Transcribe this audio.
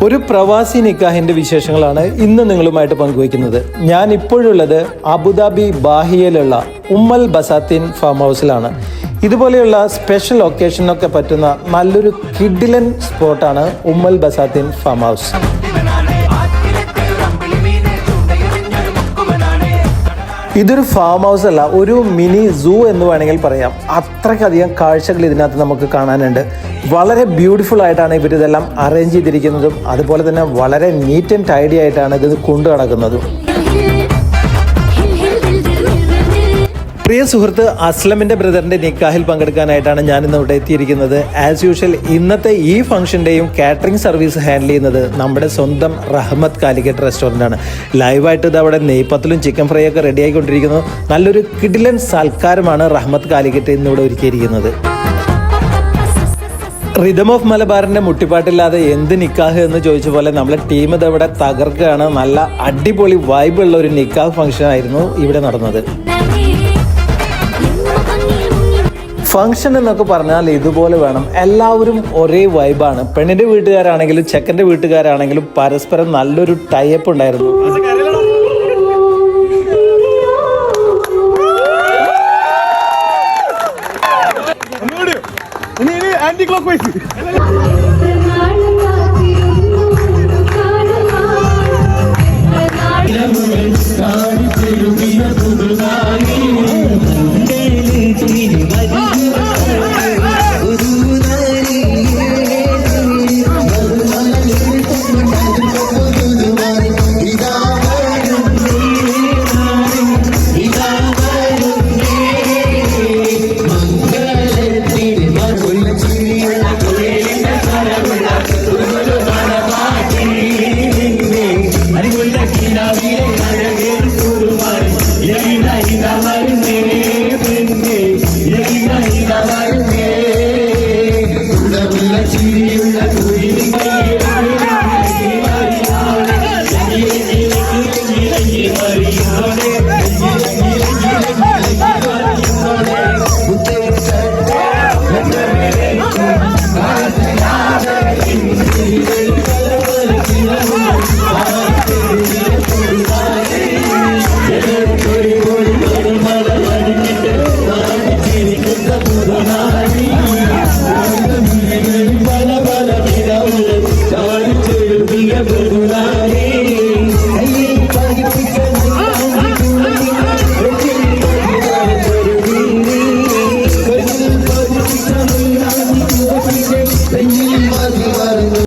ഒരു പ്രവാസി നിക്കാഹിന്റെ വിശേഷങ്ങളാണ് ഇന്ന് നിങ്ങളുമായിട്ട് പങ്കുവയ്ക്കുന്നത്. ഞാൻ ഇപ്പോഴുള്ളത് അബുദാബി ബാഹിയയിലുള്ള ഉമ്മൽ ബസാത്തിൻ ഫാം ഹൗസിലാണ്. ഇതുപോലെയുള്ള സ്പെഷ്യൽ ഒക്കേഷനൊക്കെ പറ്റുന്ന നല്ലൊരു കിഡിലൻ സ്പോട്ടാണ് ഉമ്മൽ ബസാത്തിൻ ഫാം ഹൗസ്. ഇതൊരു ഫാം ഹൗസ് അല്ല, ഒരു മിനി സൂ എന്ന് വേണമെങ്കിൽ പറയാം. അത്രയ്ക്കധികം കാഴ്ചകൾ ഇതിനകത്ത് നമുക്ക് കാണാനുണ്ട്. വളരെ ബ്യൂട്ടിഫുൾ ആയിട്ടാണ് ഇവരിതെല്ലാം അറേഞ്ച് ചെയ്തിരിക്കുന്നതും അതുപോലെ തന്നെ വളരെ നീറ്റ് ആൻഡ് ടൈഡി ആയിട്ടാണ് ഇത് കൊണ്ടു നടക്കുന്നതും. പ്രിയ സുഹൃത്ത് അസ്ലമിൻ്റെ ബ്രദറിൻ്റെ നിക്കാഹിൽ പങ്കെടുക്കാനായിട്ടാണ് ഞാനിന്ന് ഇവിടെ എത്തിയിരിക്കുന്നത്. ആസ് യൂഷ്വൽ ഇന്നത്തെ ഈ ഫംഗ്ഷൻ്റെയും കാറ്ററിംഗ് സർവീസ് ഹാൻഡിൽ ചെയ്യുന്നത് നമ്മുടെ സ്വന്തം റഹ്മത്ത് കാലിക്കറ്റ് റെസ്റ്റോറൻ്റാണ്. ലൈവായിട്ട് ഇത് അവിടെ നെയ്പത്തിലും ചിക്കൻ ഫ്രൈ ഒക്കെ റെഡി ആയിക്കൊണ്ടിരിക്കുന്നു. നല്ലൊരു കിടിലൻ സൽക്കാരമാണ് റഹ്മത്ത് കാലിക്കറ്റ് ഇന്നിവിടെ ഒരുക്കിയിരിക്കുന്നത്. റിതം ഓഫ് മലബാറിൻ്റെ മുട്ടിപ്പാട്ടില്ലാതെ എന്ത് നിക്കാഹ് എന്ന് ചോദിച്ച പോലെ നമ്മളെ ടീം ഇതവിടെ തകർക്കുകയാണ്. നല്ല അടിപൊളി വൈബുള്ള ഒരു നിക്കാഹ് ഫംഗ്ഷൻ ആയിരുന്നു ഇവിടെ നടന്നത്. ഫംഗ്ഷൻ എന്നൊക്കെ പറഞ്ഞാൽ ഇതുപോലെ വേണം. എല്ലാവരും ഒരേ വൈബാണ്. പെണ്ണിൻ്റെ വീട്ടുകാരാണെങ്കിലും ചെക്കൻ്റെ വീട്ടുകാരാണെങ്കിലും പരസ്പരം നല്ലൊരു ടൈപ്പ് ഉണ്ടായിരുന്നു. Yeah.